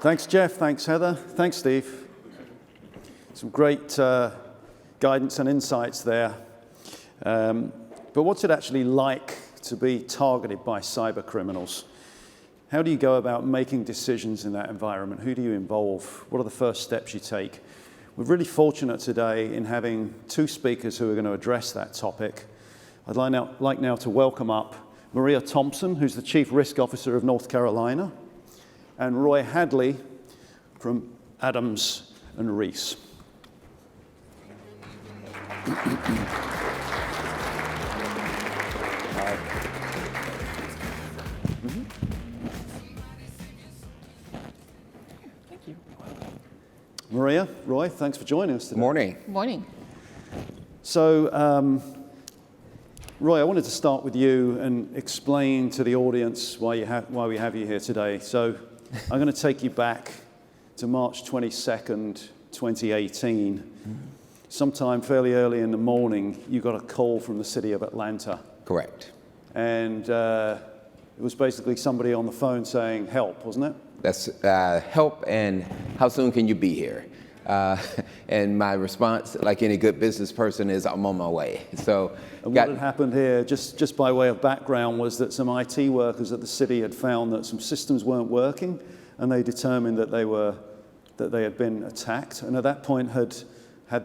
Thanks, Jeff. Thanks, Heather. Thanks, Steve. Some great guidance and insights there. But what's it actually like to be targeted by cyber criminals? How do you go about making decisions in that environment? Who do you involve? What are the first steps you take? We're really fortunate today in having two speakers who are going to address that topic. I'd like now to welcome up Maria Thompson, who's the Chief Risk Officer of North Carolina, and Roy Hadley from Adams and Reese. Thank you. Maria, Roy, thanks for joining us today. Morning. Morning. So, Roy, I wanted to start with you and explain to the audience why we have you here today. So, I'm going to take you back to March 22nd, 2018. Sometime fairly early in the morning, you got a call from the city of Atlanta. Correct. And it was basically somebody on the phone saying, help, wasn't it? That's help, and how soon can you be here? And my response, like any good business person, is I'm on my way. So, and what had happened here, just by way of background, was that some IT workers at the city had found that some systems weren't working, and they determined that they had been attacked. And at that point, had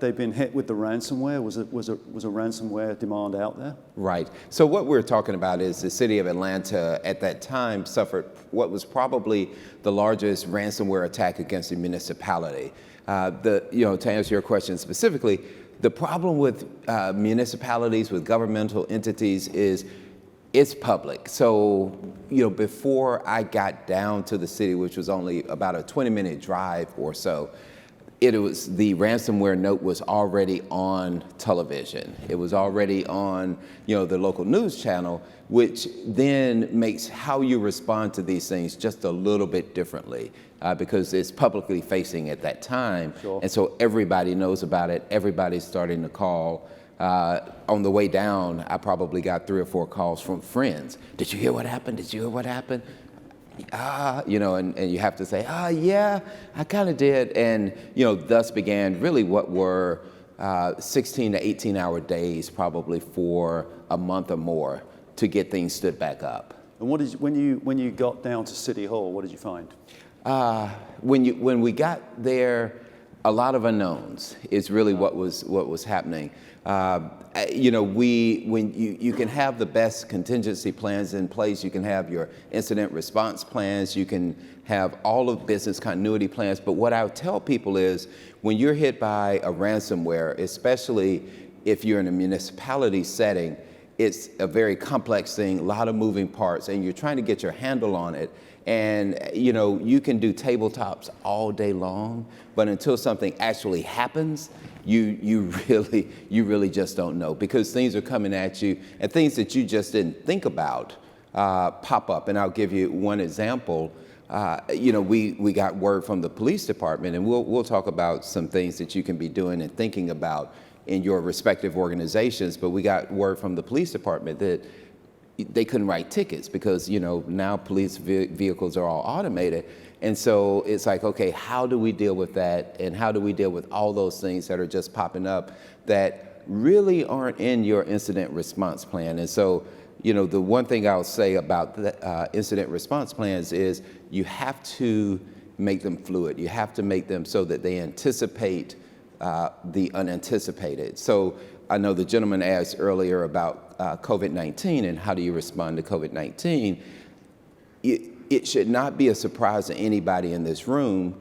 they been hit with the ransomware? Was a ransomware demand out there? Right. So what we're talking about is the city of Atlanta at that time suffered what was probably the largest ransomware attack against a municipality. To answer your question specifically, the problem with municipalities, with governmental entities, is it's public. So, before I got down to the city, which was only about a 20-minute drive or so, the ransomware note was already on television. It was already on, the local news channel, which then makes how you respond to these things just a little bit differently because it's publicly facing at that time. Sure. And so everybody knows about it. Everybody's starting to call. On the way down, I probably got 3 or 4 calls from friends. Did you hear what happened? Did you hear what happened? And you have to say, yeah, I kind of did. And, thus began really what were 16 to 18-hour days probably for a month or more to get things stood back up. And when you got down to City Hall, what did you find? When we got there, a lot of unknowns is really what was happening. You can have the best contingency plans in place. You can have your incident response plans. You can have all of business continuity plans. But what I would tell people is when you're hit by a ransomware, especially if you're in a municipality setting, it's a very complex thing, a lot of moving parts, and you're trying to get your handle on it. And, you can do tabletops all day long, but until something actually happens, you really just don't know, because things are coming at you and things that you just didn't think about pop up. And I'll give you one example. We got word from the police department, and we'll talk about some things that you can be doing and thinking about in your respective organizations, but we got word from the police department that they couldn't write tickets because, now police vehicles are all automated. And so it's like, okay, how do we deal with that? And how do we deal with all those things that are just popping up that really aren't in your incident response plan? And so, the one thing I'll say about the incident response plans is you have to make them fluid. You have to make them so that they anticipate the unanticipated. So I know the gentleman asked earlier about COVID-19 and how do you respond to COVID-19. It should not be a surprise to anybody in this room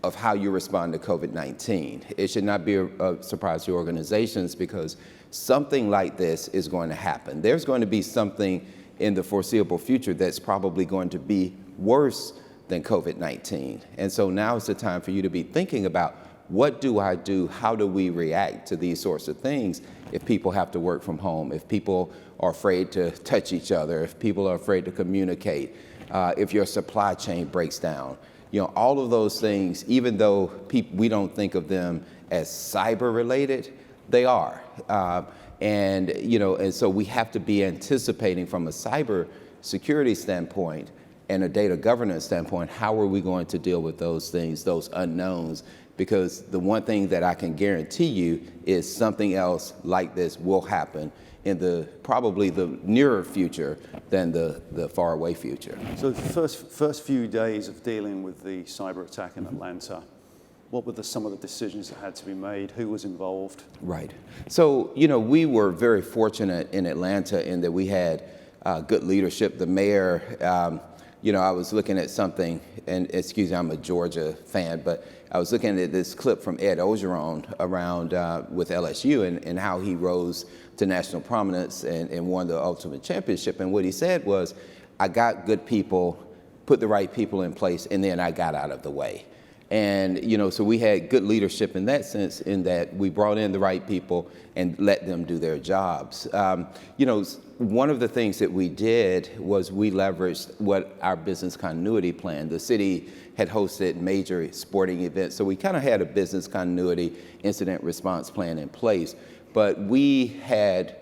of how you respond to COVID-19. It should not be a surprise to organizations because something like this is going to happen. There's going to be something in the foreseeable future that's probably going to be worse than COVID-19. And so now is the time for you to be thinking about, what do I do? How do we react to these sorts of things if people have to work from home, if people are afraid to touch each other, if people are afraid to communicate, if your supply chain breaks down? All of those things, even though we don't think of them as cyber related, they are. And so we have to be anticipating from a cyber security standpoint and a data governance standpoint, how are we going to deal with those things, those unknowns? Because the one thing that I can guarantee you is something else like this will happen in probably the nearer future than the faraway future. So the first few days of dealing with the cyber attack in Atlanta, what were some of the decisions that had to be made? Who was involved? Right. So, you know, we were very fortunate in Atlanta in that we had good leadership. The mayor, you know, I was looking at something, and excuse me, I'm a Georgia fan, but I was looking at this clip from Ed Ogeron around with LSU and how he rose to national prominence and won the ultimate championship. And what he said was, I got good people, put the right people in place, and then I got out of the way. And, you know, so we had good leadership in that sense, in that we brought in the right people and let them do their jobs. You know, one of the things that we did was we leveraged what our business continuity plan. The city had hosted major sporting events, so we kind of had a business continuity incident response plan in place. But we had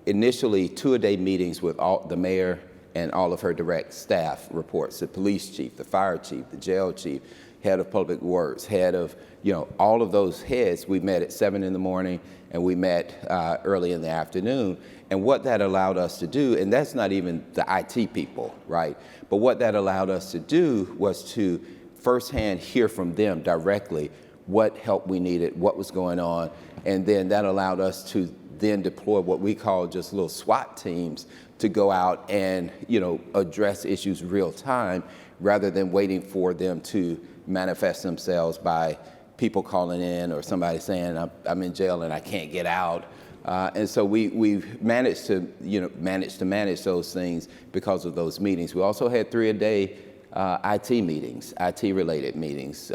initially 2-a-day meetings with the mayor and all of her direct staff reports, the police chief, the fire chief, the jail chief, head of public works, head of, you know, all of those heads. We met at 7 in the morning and we met early in the afternoon. And what that allowed us to do, and that's not even the IT people, right? But what that allowed us to do was to firsthand hear from them directly what help we needed, what was going on. And then that allowed us to then deploy what we call just little SWAT teams to go out and, you know, address issues real time rather than waiting for them to manifest themselves by people calling in or somebody saying, I'm in jail and I can't get out. And so we've managed to, you know, manage those things because of those meetings. We also had 3-a-day IT meetings, IT-related meetings,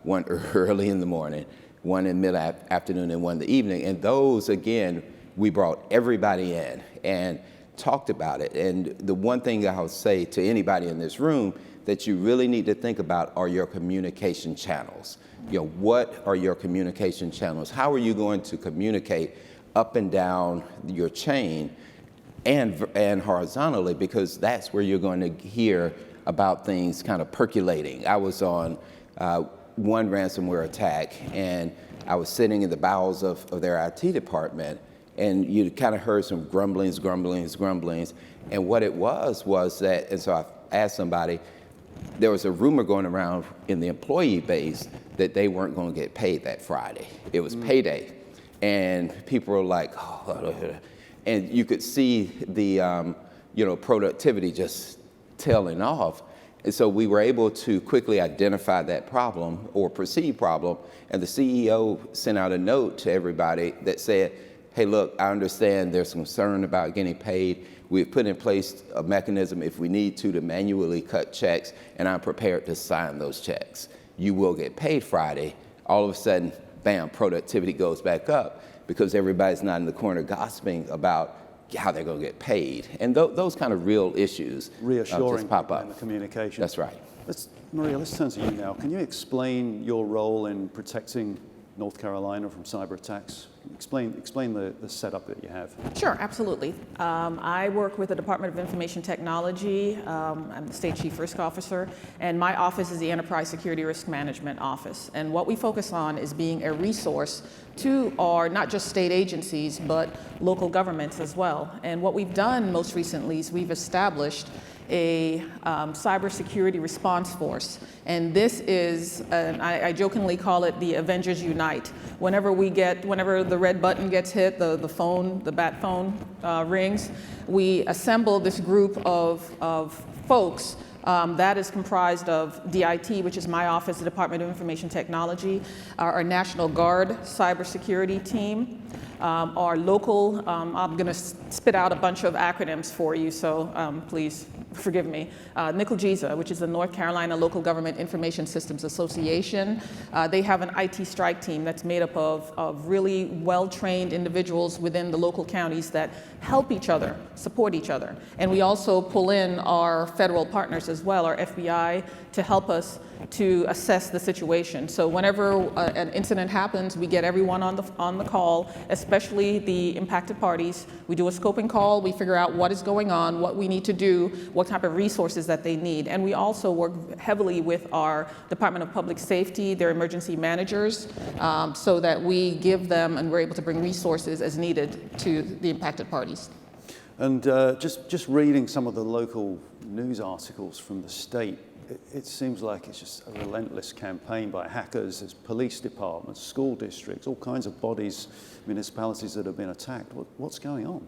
one early in the morning, one in mid-afternoon, and one in the evening. And those, again, we brought everybody in and talked about it. And the one thing I'll say to anybody in this room that you really need to think about are your communication channels. You know, what are your communication channels? How are you going to communicate up and down your chain and horizontally, because that's where you're going to hear about things kind of percolating. I was on one ransomware attack, and I was sitting in the bowels of their IT department, and you kind of heard some grumblings, and what it was that, and so I asked somebody, there was a rumor going around in the employee base that they weren't going to get paid that Friday. It was payday, and people were like, oh, and you could see the you know, productivity just tailing off. And so we were able to quickly identify that problem or perceived problem, and the CEO sent out a note to everybody that said, hey, look, I understand there's concern about getting paid. We've put in place a mechanism if we need to manually cut checks, and I'm prepared to sign those checks. You will get paid Friday. All of a sudden, bam, productivity goes back up because everybody's not in the corner gossiping about how they're going to get paid. And those kind of real issues just pop up. In the communication. That's right. Maria, let's turn to you now. Can you explain your role in protecting North Carolina from cyber attacks? Explain the setup that you have. Sure, absolutely. I work with the Department of Information Technology. I'm the State Chief Risk Officer, and my office is the Enterprise Security Risk Management Office. And what we focus on is being a resource to our not just state agencies, but local governments as well. And what we've done most recently is we've established a cybersecurity response force. And this is, I jokingly call it the Avengers Unite. Whenever the red button gets hit, the bat phone rings, we assemble this group of folks that is comprised of DIT, which is my office, the Department of Information Technology, our National Guard cybersecurity team, our local, I'm going to spit out a bunch of acronyms for you, so please forgive me. NCLGISA, which is the North Carolina Local Government Information Systems Association. They have an IT strike team that's made up of really well-trained individuals within the local counties that help each other, support each other. And we also pull in our federal partners as well, our FBI, to help us to assess the situation. So whenever an incident happens, we get everyone on the call, especially the impacted parties. We do a scoping call, we figure out what is going on, what we need to do, what what type of resources that they need. And we also work heavily with our Department of Public Safety, their emergency managers, so that we give them and we're able to bring resources as needed to the impacted parties. And just reading some of the local news articles from the state, it seems like it's just a relentless campaign by hackers. There's police departments, school districts, all kinds of bodies, municipalities that have been attacked. What's going on?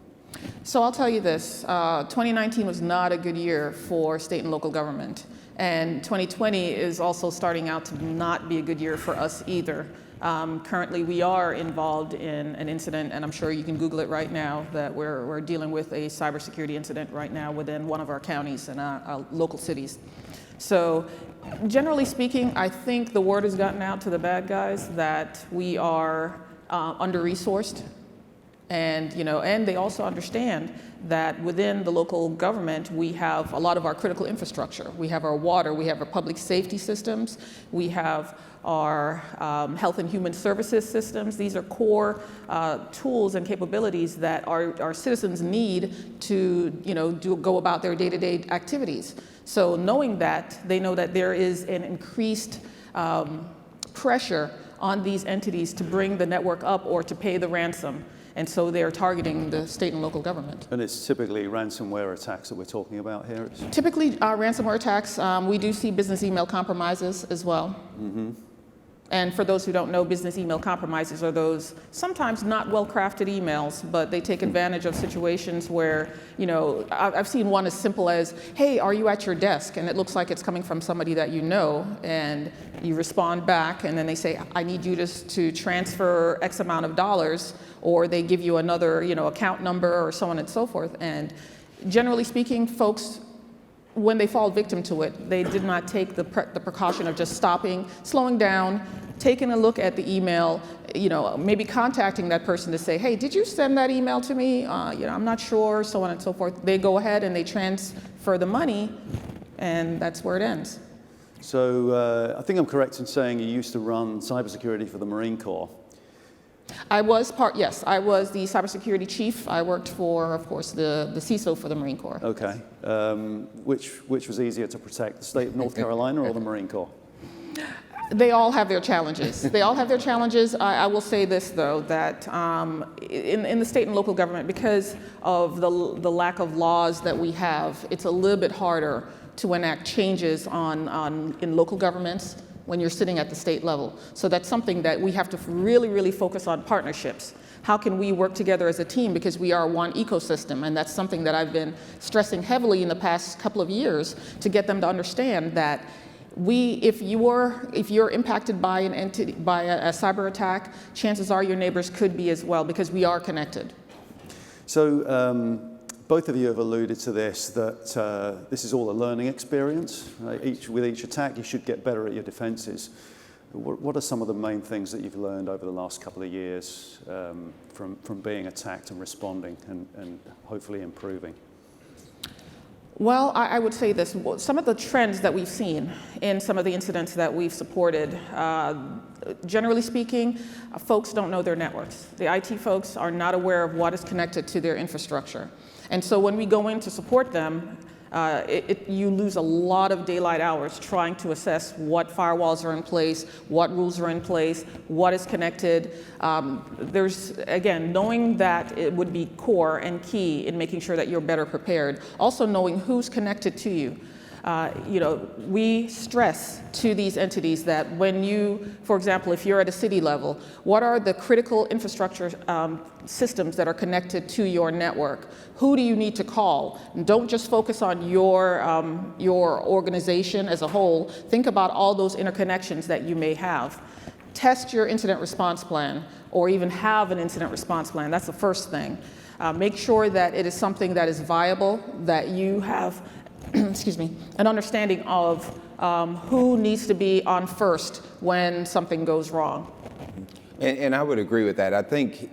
So I'll tell you this, 2019 was not a good year for state and local government. And 2020 is also starting out to not be a good year for us either. Currently, we are involved in an incident, and I'm sure you can Google it right now, that we're dealing with a cybersecurity incident right now within one of our counties and our local cities. So generally speaking, I think the word has gotten out to the bad guys that we are under-resourced. And, and they also understand that within the local government, we have a lot of our critical infrastructure. We have our water, we have our public safety systems, we have our health and human services systems. These are core tools and capabilities that our citizens need to, go about their day-to-day activities. So knowing that, they know that there is an increased pressure on these entities to bring the network up or to pay the ransom. And so they're targeting the state and local government. And it's typically ransomware attacks that we're talking about here? Typically, ransomware attacks, we do see business email compromises as well. Mm-hmm. And for those who don't know, business email compromises are those sometimes not well-crafted emails, but they take advantage of situations where, I've seen one as simple as, hey, are you at your desk? And it looks like it's coming from somebody that you know, and you respond back, and then they say, I need you to transfer X amount of dollars, or they give you another, account number or so on and so forth. And generally speaking, folks, when they fall victim to it, they did not take the precaution of just stopping, slowing down, taking a look at the email, maybe contacting that person to say, hey, did you send that email to me? I'm not sure, so on and so forth. They go ahead and they transfer the money, and that's where it ends. So I think I'm correct in saying you used to run cybersecurity for the Marine Corps. Yes, I was the cybersecurity chief. I worked for, of course, the CISO for the Marine Corps. Okay. Which was easier to protect, the state of North Carolina or the Marine Corps? They all have their challenges. They all have their challenges. I will say this, though, that in the state and local government, because of the lack of laws that we have, it's a little bit harder to enact changes in local governments when you're sitting at the state level. So that's something that we have to really, really focus on partnerships. How can we work together as a team, because we are one ecosystem, and that's something that I've been stressing heavily in the past couple of years to get them to understand that if you're impacted by an entity, by a cyber attack, chances are your neighbors could be as well, because we are connected. So both of you have alluded to this, that this is all a learning experience. Right? With each attack, you should get better at your defenses. What are some of the main things that you've learned over the last couple of years from being attacked and responding and hopefully improving? Well, I would say this. Some of the trends that we've seen in some of the incidents that we've supported, generally speaking, folks don't know their networks. The IT folks are not aware of what is connected to their infrastructure. And so when we go in to support them, you lose a lot of daylight hours trying to assess what firewalls are in place, what rules are in place, what is connected. Again, knowing that it would be core and key in making sure that you're better prepared. Also knowing who's connected to you. We stress to these entities that when you, for example, if you're at a city level, what are the critical infrastructure systems that are connected to your network? Who do you need to call? And don't just focus on your organization as a whole. Think about all those interconnections that you may have. Test your incident response plan, or even have an incident response plan. That's the first thing. Make sure that it is something that is viable, that you have an understanding of who needs to be on first when something goes wrong. And I would agree with that. I think,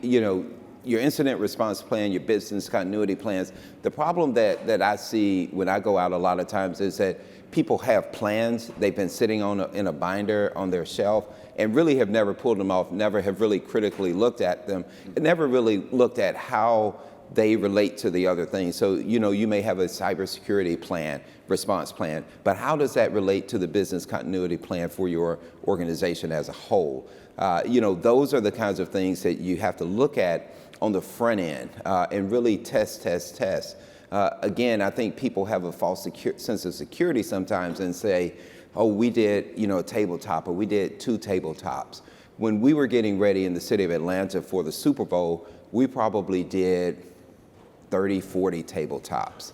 your incident response plan, your business continuity plans, the problem that I see when I go out a lot of times is that people have plans. They've been sitting in a binder on their shelf and really have never pulled them off, never have really critically looked at them, and never really looked at how they relate to the other things. So, you may have a cybersecurity plan, response plan, but how does that relate to the business continuity plan for your organization as a whole? Those are the kinds of things that you have to look at on the front end and really test. Again, I think people have a false sense of security sometimes and say, oh, we did, a tabletop, or we did 2 tabletops. When we were getting ready in the city of Atlanta for the Super Bowl, we probably did 30, 40 tabletops,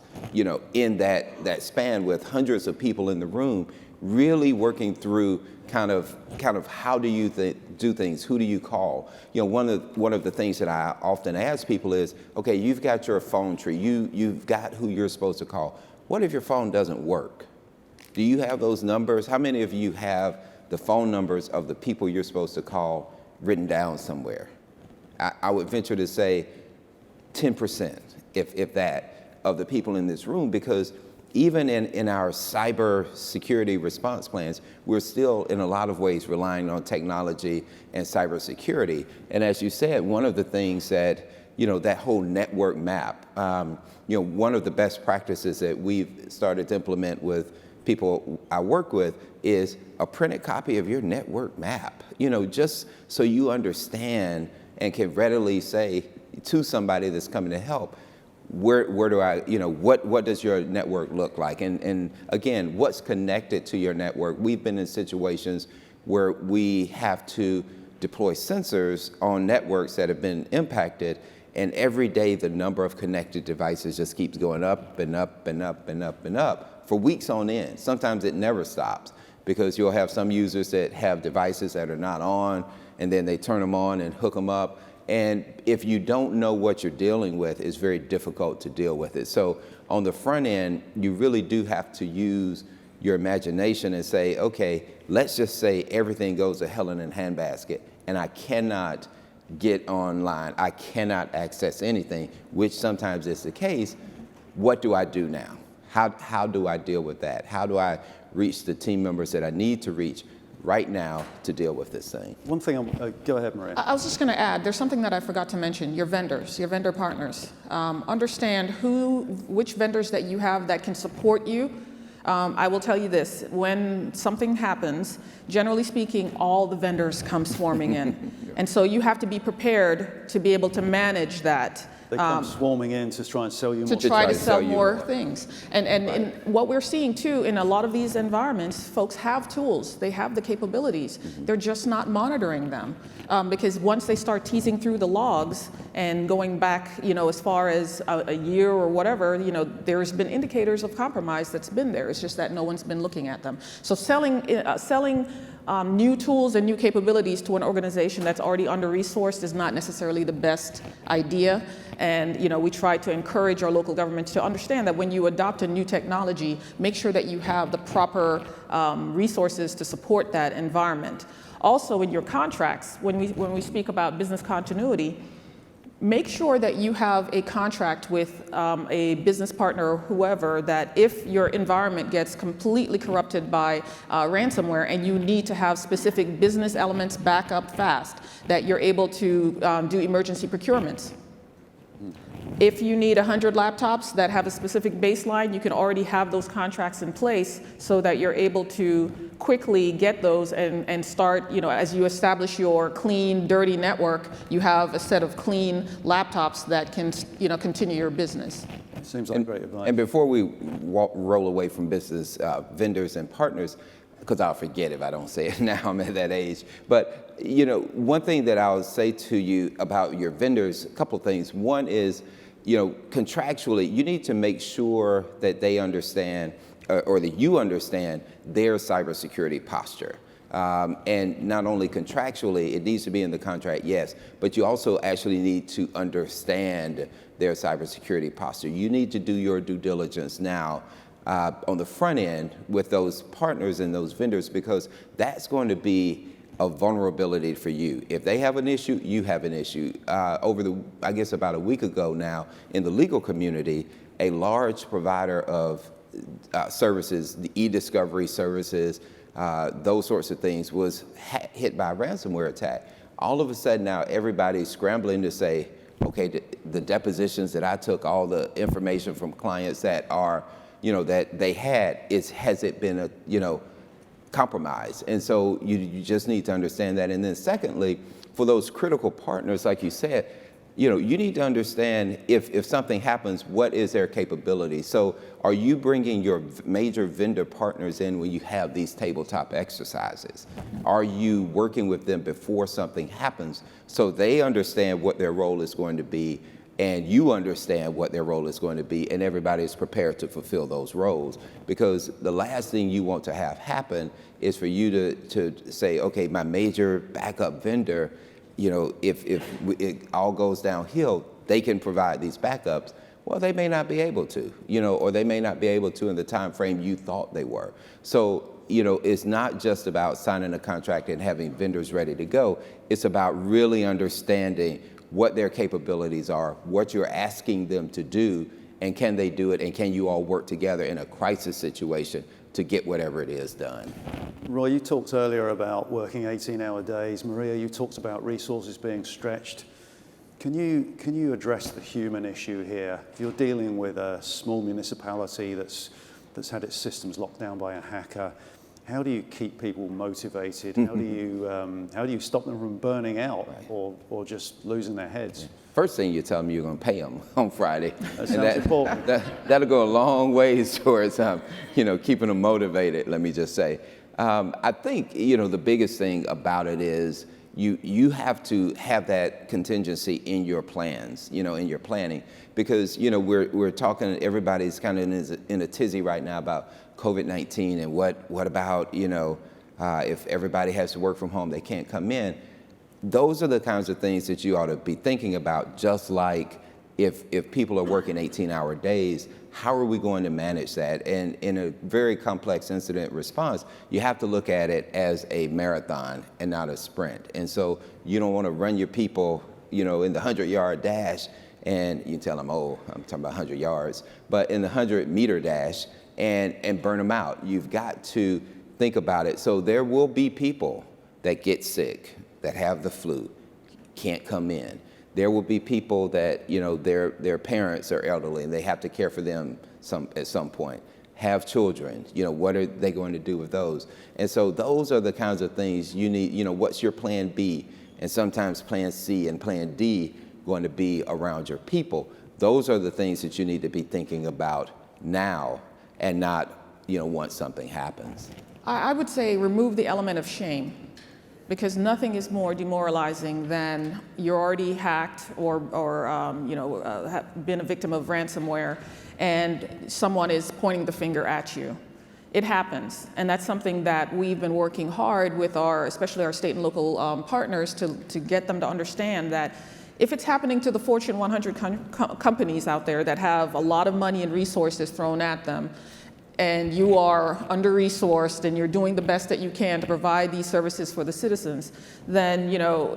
in that span with hundreds of people in the room, really working through kind of how do you do things, who do you call? One of the things that I often ask people is, okay, you've got your phone tree, you've got who you're supposed to call. What if your phone doesn't work? Do you have those numbers? How many of you have the phone numbers of the people you're supposed to call written down somewhere? I would venture to say 10%, if that, of the people in this room, because even in our cyber security response plans, we're still in a lot of ways relying on technology and cybersecurity. And as you said, one of the things that, that whole network map, one of the best practices that we've started to implement with people I work with is a printed copy of your network map, just so you understand and can readily say to somebody that's coming to help, where do I, what does your network look like? And again, what's connected to your network? We've been in situations where we have to deploy sensors on networks that have been impacted, and every day the number of connected devices just keeps going up and up and up and up and up for weeks on end. Sometimes it never stops, because you'll have some users that have devices that are not on, and then they turn them on and hook them up. And if you don't know what you're dealing with, it's very difficult to deal with it. So on the front end, you really do have to use your imagination and say, okay, let's just say everything goes to hell in a handbasket, and I cannot get online, I cannot access anything, which sometimes is the case. What do I do now? How do I deal with that? How do I reach the team members that I need to reach right now to deal with this thing? One thing, go ahead, Maria. I was just going to add, there's something that I forgot to mention, your vendors, your vendor partners. Understand which vendors that you have that can support you. I will tell you this, when something happens, generally speaking, all the vendors come swarming in. And so you have to be prepared to be able to manage that. They come swarming in to try and sell you more. To try to sell more things. And what we're seeing too, in a lot of these environments, folks have tools, they have the capabilities, they're just not monitoring them. Because once they start teasing through the logs and going back, as far as a year or whatever, there's been indicators of compromise that's been there. It's just that no one's been looking at them. So selling new tools and new capabilities to an organization that's already under-resourced is not necessarily the best idea. And we try to encourage our local governments to understand that when you adopt a new technology, make sure that you have the proper resources to support that environment. Also, in your contracts, when we speak about business continuity, make sure that you have a contract with a business partner or whoever, that if your environment gets completely corrupted by ransomware and you need to have specific business elements back up fast, that you're able to do emergency procurements. If you need 100 laptops that have a specific baseline, you can already have those contracts in place so that you're able to quickly get those and start, as you establish your clean, dirty network, you have a set of clean laptops that can, continue your business. Seems like great advice. And before we roll away from business vendors and partners, because I'll forget if I don't say it now, I'm at that age. But, one thing that I'll say to you about your vendors, a couple of things. One is, contractually, you need to make sure that they understand or that you understand their cybersecurity posture. And not only contractually, it needs to be in the contract, yes, but you also actually need to understand their cybersecurity posture. You need to do your due diligence now on the front end with those partners and those vendors, because that's going to be a vulnerability for you. If they have an issue, you have an issue. I guess about a week ago now, in the legal community, a large provider of services, the e-discovery services, those sorts of things, was hit by a ransomware attack. All of a sudden now, everybody's scrambling to say, okay, the depositions that I took, all the information from clients that are, that they had, has it been compromised? And so you just need to understand that. And then secondly, for those critical partners, like you said, you need to understand if something happens, what is their capability? So are you bringing your major vendor partners in when you have these tabletop exercises? Are you working with them before something happens so they understand what their role is going to be and you understand what their role is going to be and everybody is prepared to fulfill those roles? Because the last thing you want to have happen is for you to say, okay, my major backup vendor, if it all goes downhill, they can provide these backups. Well, they may not be able to, or they may not be able to in the time frame you thought they were. So, it's not just about signing a contract and having vendors ready to go. It's about really understanding what their capabilities are, what you're asking them to do, and can they do it, and can you all work together in a crisis situation to get whatever it is done. Roy, you talked earlier about working 18-hour days. Maria, you talked about resources being stretched. Can you address the human issue here? If you're dealing with a small municipality that's had its systems locked down by a hacker, how do you keep people motivated? How do you stop them from burning out or just losing their heads? First thing you tell them, you're going to pay them on Friday. That sounds important. That'll go a long ways towards keeping them motivated. Let me just say, I think the biggest thing about it is you have to have that contingency in your plans, in your planning, because we're talking. Everybody's kind of in a tizzy right now about COVID-19 and what about if everybody has to work from home, they can't come in. Those are the kinds of things that you ought to be thinking about, just like if people are working 18-hour days, how are we going to manage that? And in a very complex incident response, you have to look at it as a marathon and not a sprint. And so you don't want to run your people, in the 100-yard dash, and you tell them, oh, I'm talking about 100 yards, but in the 100-meter dash, and burn them out. You've got to think about it. So there will be people that get sick, that have the flu, can't come in. There will be people that, their parents are elderly and they have to care for them at some point, have children, what are they going to do with those? And so those are the kinds of things you need, what's your plan B? And sometimes plan C and plan D going to be around your people. Those are the things that you need to be thinking about now and not, once something happens. I would say remove the element of shame, because nothing is more demoralizing than you're already hacked or have been a victim of ransomware and someone is pointing the finger at you. It happens, and that's something that we've been working hard with especially our state and local partners to get them to understand that if it's happening to the Fortune 100 companies out there that have a lot of money and resources thrown at them, and you are under-resourced and you're doing the best that you can to provide these services for the citizens, then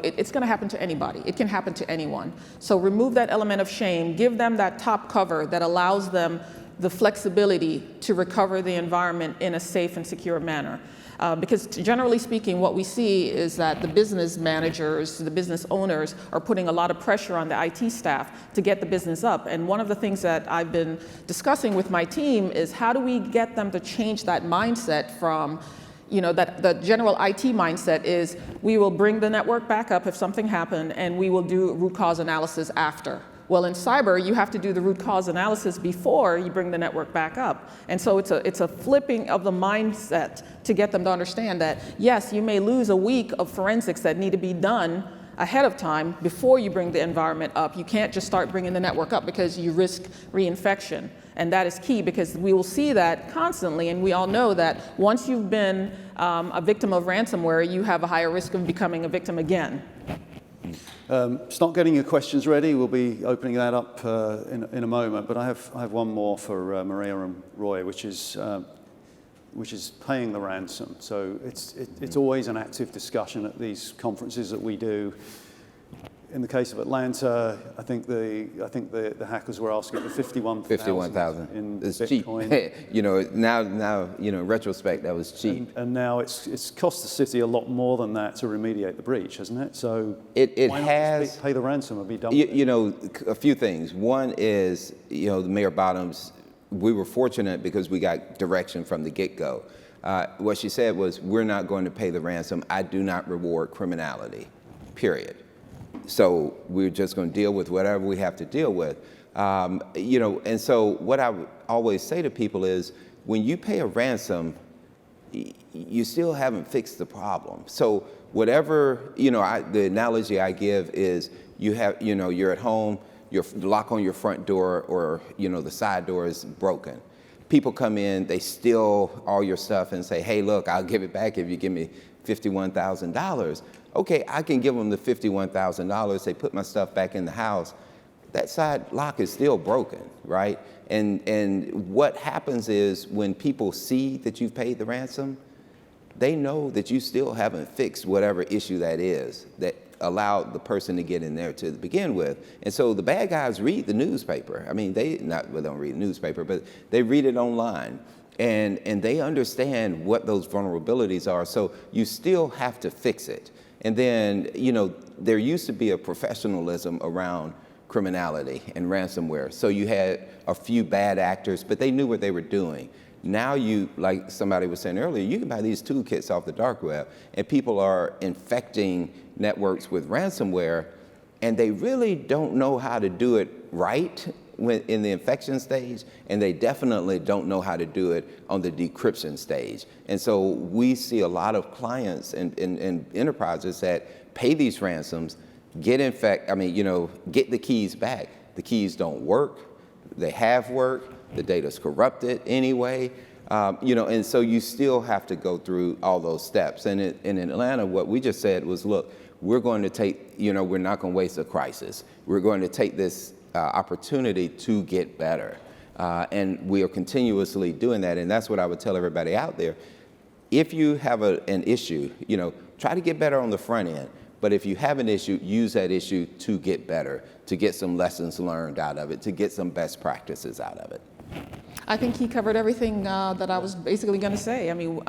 it's going to happen to anybody. It can happen to anyone. So remove that element of shame, give them that top cover that allows them the flexibility to recover the environment in a safe and secure manner. Because generally speaking, what we see is that the business managers, the business owners are putting a lot of pressure on the IT staff to get the business up. And one of the things that I've been discussing with my team is how do we get them to change that mindset from, that the general IT mindset is we will bring the network back up if something happened and we will do root cause analysis after. Well, in cyber, you have to do the root cause analysis before you bring the network back up. And so it's a flipping of the mindset to get them to understand that, yes, you may lose a week of forensics that need to be done ahead of time before you bring the environment up. You can't just start bringing the network up because you risk reinfection. And that is key, because we will see that constantly, and we all know that once you've been a victim of ransomware, you have a higher risk of becoming a victim again. Start getting your questions ready. We'll be opening that up in a moment. But I have one more for Maria and Roy, which is paying the ransom. So it's always an active discussion at these conferences that we do. in the case of Atlanta, I think the hackers were asking for 51,000 in It's Bitcoin. cheap. now, in retrospect, that was cheap. And now it's cost the city a lot more than that to remediate the breach, hasn't it? So It why not has just pay the ransom and be done with it? A few things. One is, the Mayor Bottoms, we were fortunate because we got direction from the get-go. What she said was, we're not going to pay the ransom. I do not reward criminality, period. So we're just going to deal with whatever we have to deal with. And so what I would always say to people is, when you pay a ransom, you still haven't fixed the problem. So whatever, the analogy I give is, you're at home, your lock on your front door or, the side door is broken. People come in, they steal all your stuff and say, hey, look, I'll give it back if you give me $51,000. Okay, I can give them the $51,000. They put my stuff back in the house. That side lock is still broken, right? And what happens is when people see that you've paid the ransom, they know that you still haven't fixed whatever issue that is that allowed the person to get in there to begin with. And so the bad guys read the newspaper. I mean, they don't read the newspaper, but they read it online. And they understand what those vulnerabilities are. So you still have to fix it. And then, there used to be a professionalism around criminality and ransomware. So you had a few bad actors, but they knew what they were doing. Now like somebody was saying earlier, you can buy these toolkits off the dark web, and people are infecting networks with ransomware, and they really don't know how to do it right in the infection stage, and they definitely don't know how to do it on the decryption stage. And so we see a lot of clients and enterprises that pay these ransoms, get the keys back. The keys don't work. They have worked. The data's corrupted anyway. And so you still have to go through all those steps. And in Atlanta, what we just said was, look, we're going to take, we're not going to waste a crisis. We're going to take this opportunity to get better. And we are continuously doing that. And that's what I would tell everybody out there. If you have an issue, try to get better on the front end. But if you have an issue, use that issue to get better, to get some lessons learned out of it, to get some best practices out of it. I think he covered everything that I was basically going to say. I mean,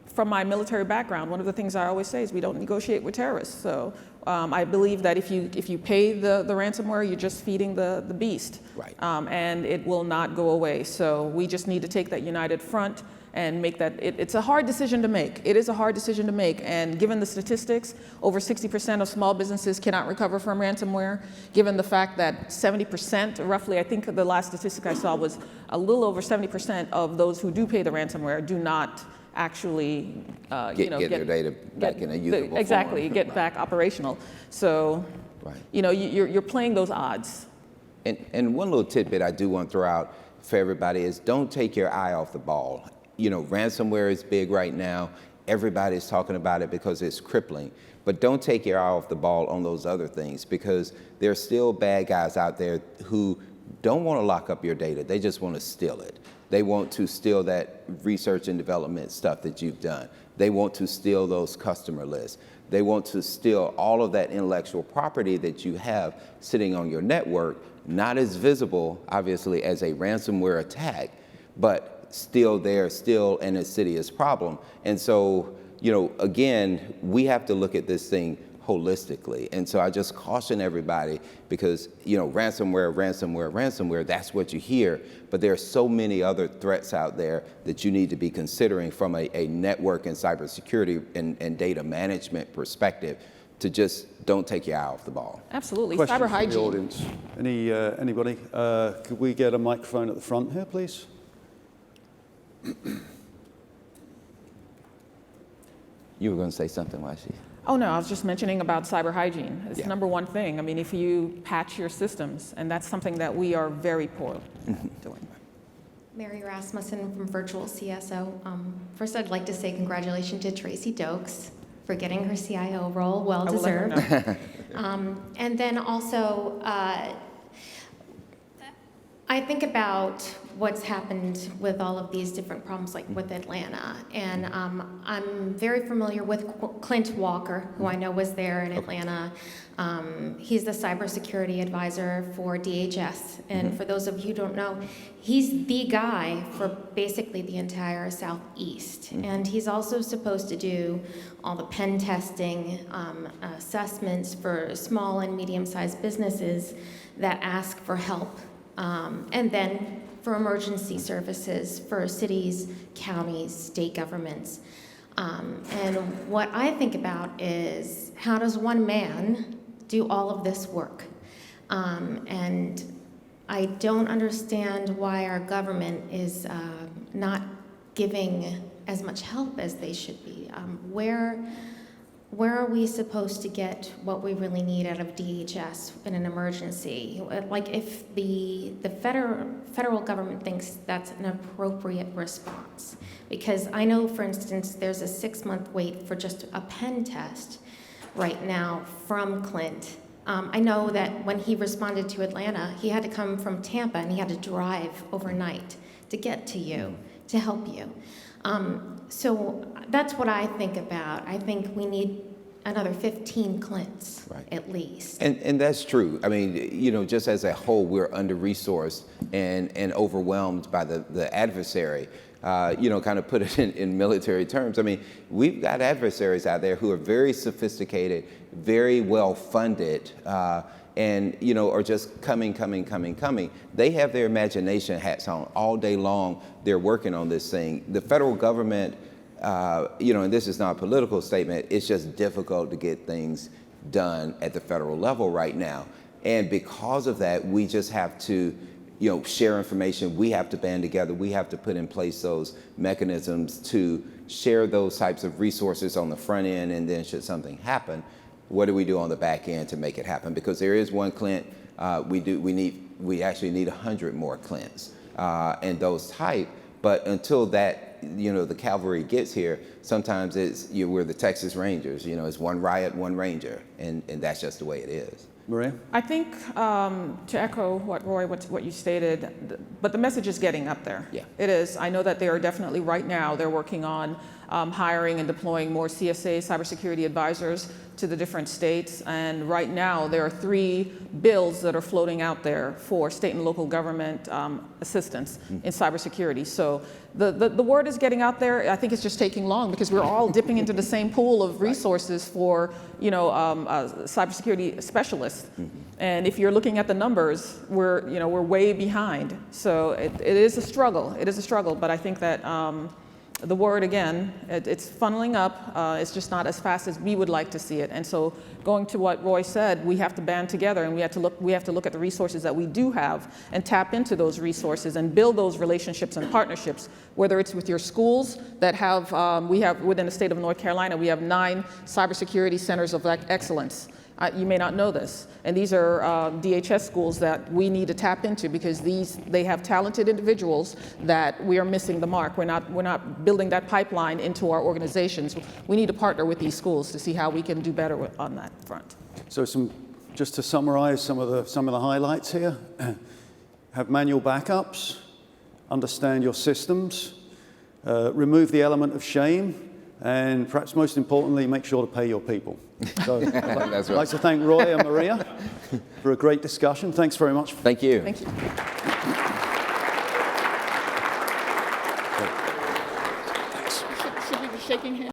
from my military background, one of the things I always say is we don't negotiate with terrorists. So I believe that if you pay the ransomware, you're just feeding the beast. Right. And it will not go away. So we just need to take that united front and make that, it's a hard decision to make. It is a hard decision to make. And given the statistics, over 60% of small businesses cannot recover from ransomware. Given the fact that 70%, roughly, I think the last statistic I saw was a little over 70% of those who do pay the ransomware do not actually, get their data back in a usable form. Exactly, get back operational. So, right. You're playing those odds. And one little tidbit I do want to throw out for everybody is don't take your eye off the ball. Ransomware is big right now. Everybody's talking about it because it's crippling. But don't take your eye off the ball on those other things, because there's still bad guys out there who don't want to lock up your data. They just want to steal it. They want to steal that research and development stuff that you've done. They want to steal those customer lists. They want to steal all of that intellectual property that you have sitting on your network, not as visible, obviously, as a ransomware attack, but still there, still an insidious problem. And so, again, we have to look at this thing holistically. And so I just caution everybody, because, ransomware, that's what you hear. But there are so many other threats out there that you need to be considering from a network and cybersecurity and data management perspective, to just don't take your eye off the ball. Absolutely. Questions Cyber from hygiene. the audience? Anybody? Could we get a microphone at the front here, please? You were going to say something, Washi? Oh, no, I was just mentioning about cyber hygiene. It's the Yeah. number one thing. I mean, if you patch your systems, and that's something that we are very poor at doing. Mary Rasmussen from Virtual CSO. First, I'd like to say congratulations to Tracy Dokes for getting her CIO role, well I will let her deserved. know. And then also, I think about what's happened with all of these different problems, like with Atlanta. And I'm very familiar with Clint Walker, who I know was there in Atlanta. He's the cybersecurity advisor for DHS. And for those of you who don't know, he's the guy for basically the entire Southeast. And he's also supposed to do all the pen testing assessments for small and medium-sized businesses that ask for help. And then for emergency services for cities, counties, state governments. And what I think about is, how does one man do all of this work? And I don't understand why our government is not giving as much help as they should be. Where are we supposed to get what we really need out of DHS in an emergency? Like, if the federal government thinks that's an appropriate response. Because I know, for instance, there's a 6-month wait for just a pen test right now from Clint. I know that when he responded to Atlanta, he had to come from Tampa and he had to drive overnight to get to you, to help you. So that's what I think about. I think we need another 15 Clints, at least. And that's true. I mean, just as a whole, we're under-resourced and overwhelmed by the adversary. Kind of put it in military terms. I mean, we've got adversaries out there who are very sophisticated, very well funded, and are just coming. They have their imagination hats on all day long. They're working on this thing. The federal government, and this is not a political statement, it's just difficult to get things done at the federal level right now. And because of that, we just have to share information. We have to band together. We have to put in place those mechanisms to share those types of resources on the front end, and then should something happen, what do we do on the back end to make it happen? Because there is one Clint, we actually need 100 more Clints and those type. But until that, the cavalry gets here, sometimes we're the Texas Rangers. It's one riot, one ranger, and that's just the way it is. Maria? I think, to echo what you stated, but the message is getting up there. Yeah. It is. I know that they are definitely, right now, they're working on hiring and deploying more CSA, cybersecurity advisors, to the different states. And right now, there are 3 bills that are floating out there for state and local government assistance in cybersecurity. So the word is getting out there. I think it's just taking long because we're all dipping into the same pool of resources for, cybersecurity specialists. And if you're looking at the numbers, we're way behind. So it is a struggle. It is a struggle. But I think that the word, again, it's funneling up. It's just not as fast as we would like to see it. And so, going to what Roy said, we have to band together, and we have to look at the resources that we do have and tap into those resources and build those relationships and partnerships. Whether it's with your schools that have, we have within the state of North Carolina, we have 9 cybersecurity centers of excellence. You may not know this, and these are DHS schools that we need to tap into because they have talented individuals that we are missing the mark. We're not building that pipeline into our organizations. We need to partner with these schools to see how we can do better on that front. So just to summarize some of the highlights here, have manual backups, understand your systems, remove the element of shame, and perhaps most importantly, make sure to pay your people. So I'd like to thank Roy and Maria for a great discussion. Thanks very much. Thank you. Thank you. Should we be shaking hands?